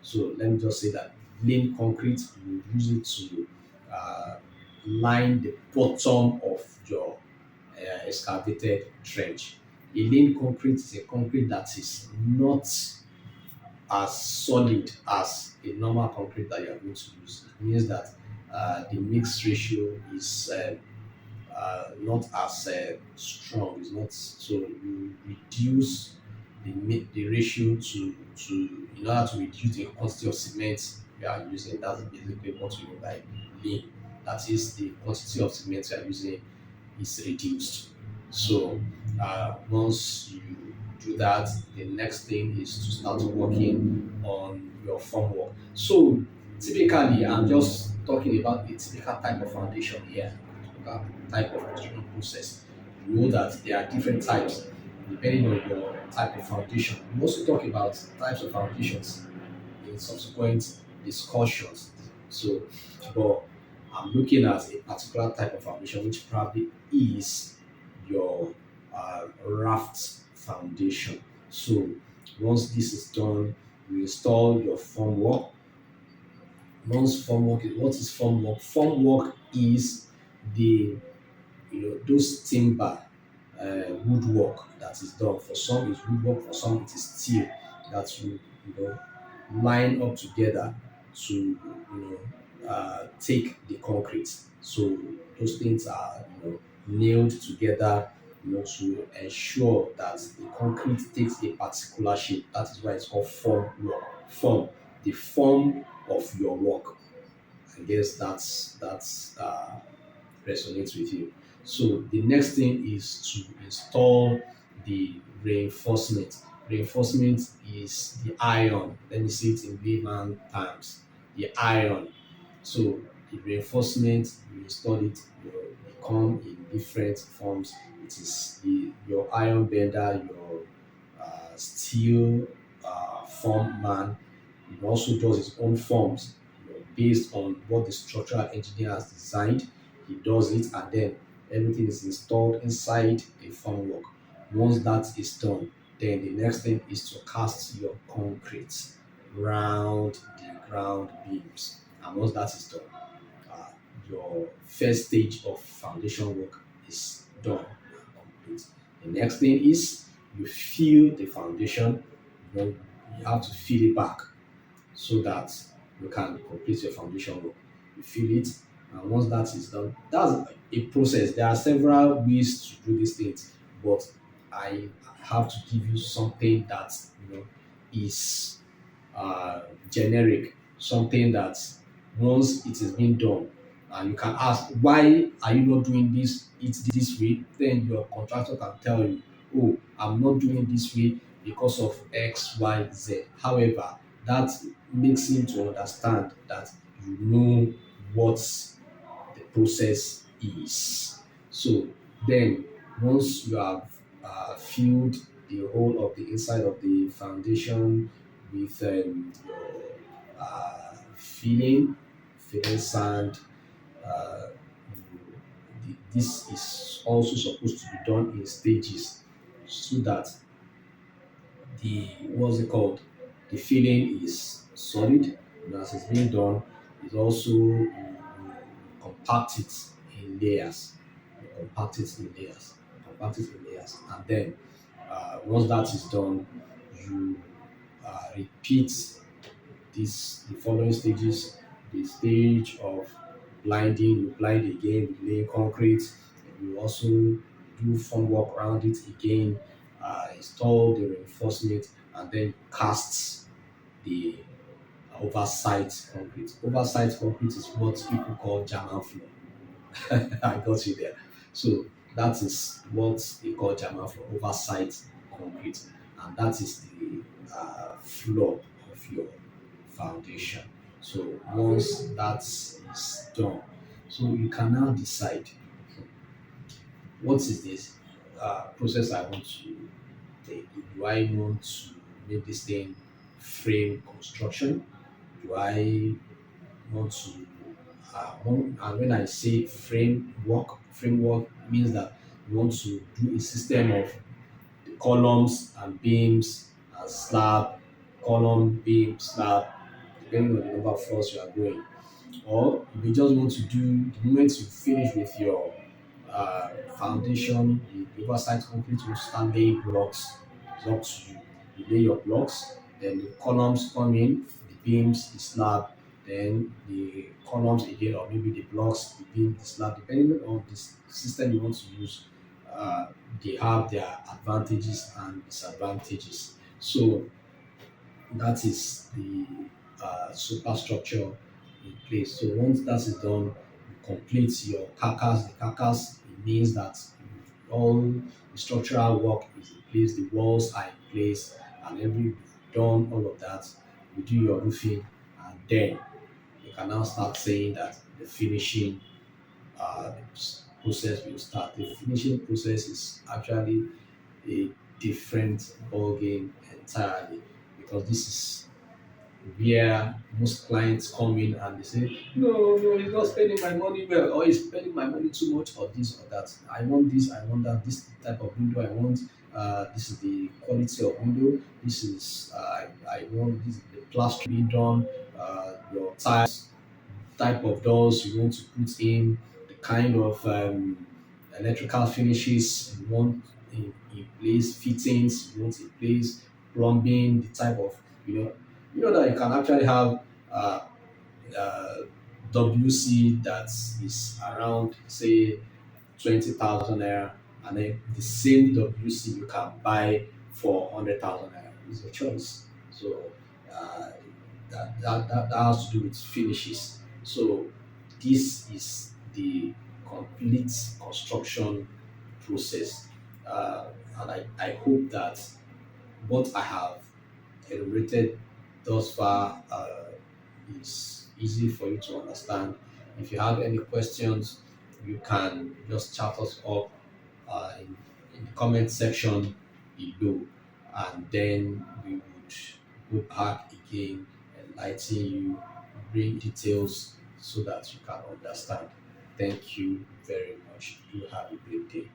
So let me just say that laying concrete, you use it to line the bottom of your excavated trench. A laying concrete is a concrete that is not as solid as a normal concrete that you are going to use. It means that the mix ratio is not as strong. It's not so you reduce the ratio to in order to reduce the quantity of cement you are using. That's basically what we mean by lean. That is the quantity of cement you are using is reduced. So once you do that, the next thing is to start working on your formwork. So typically, I'm just talking about a typical type of foundation here, typical type of construction process. You know that there are different types depending on your type of foundation. We also talk about types of foundations in subsequent discussions. So, but I'm looking at a particular type of foundation, which probably is your raft foundation. So, once this is done, you install your formwork. Once formwork, what is formwork? Formwork is the those timber woodwork that is done. For some it's woodwork, for some it is steel that you know line up together to take the concrete. So those things are nailed together to ensure that the concrete takes a particular shape. That is why it's called form work. Form, the form of your work. I guess that's resonates with you. So the next thing is to install the reinforcement. Reinforcement is the iron. Let me say it in layman terms. The iron. So the reinforcement, you install it, they come in different forms. It is your iron bender, your steel form man. It also does its own forms based on what the structural engineer has designed. He does it, and then everything is installed inside the formwork. Once that is done, then the next thing is to cast your concrete round the ground beams. And once that is done, uh, your first stage of foundation work is done and complete. The next thing is you fill the foundation. You have to fill it back so that you can complete your foundation work. You fill it, and once that is done, that's a process. There are several ways to do these things, but I have to give you something that is generic, something that once it is being done, and you can ask, why are you not doing this it this way? Then your contractor can tell you, oh, I'm not doing this way because of XYZ. However, that makes him to understand that you know what the process is. So then, once you have filled the whole of the inside of the foundation with your filling sand, uh, this is also supposed to be done in stages so that the what's it called the filling is solid. And as it's being done, it's also compact it in layers. You compact it in layers. Compact it in layers. And then once that is done, you repeat the following stages. The stage of blinding, you blind again with laying concrete. You also do form work around it again, install the reinforcement, and then cast the oversight concrete. Oversight concrete is what people call German floor. I got you there. So that is what they call German floor, oversight concrete, and that is the floor of your foundation. So once that is done, so you can now decide what is this process I want to take. Do I want to make this thing frame construction? Do I want to and when I say framework means that you want to do a system of the columns and beams and slab, column, beam, slab. depending on the number of floors you are going. Or you may just want to do the moment you finish with your foundation, the oversight concrete will start laying blocks. It's up to you. You lay your blocks, then the columns come in, the beams, the slab, then the columns again, or maybe the blocks, the beam, the slab, depending on the system you want to use. Uh, they have their advantages and disadvantages. So that is the superstructure in place. So once that is done, you complete your carcass. The carcass, it means that all the structural work is in place, the walls are in place, and every done all of that, you do your roofing, and then you can now start saying that the finishing process will start. The finishing process is actually a different ballgame entirely, because this is where most clients come in and they say, no, he's not spending my money well, or he's spending my money too much, or this or that. I want this, I want that, this type of window I want. This is the quality of window. This is I want this the plaster being done. Your tiles, type of doors you want to put in, the kind of electrical finishes you want in place, fittings you want in place, plumbing, the type of you know that you can actually have uh, uh, WC that is around say 20,000 naira, and then the same WC you can buy for 100,000 naira. It's a choice. So uh, that has to do with finishes. So this is the complete construction process, and I hope that what I have elaborated thus far is easy for you to understand. If you have any questions, you can just chat us up in the comment section below, and then we would go back again, enlighten you, bring details so that you can understand. Thank you very much. You have a great day.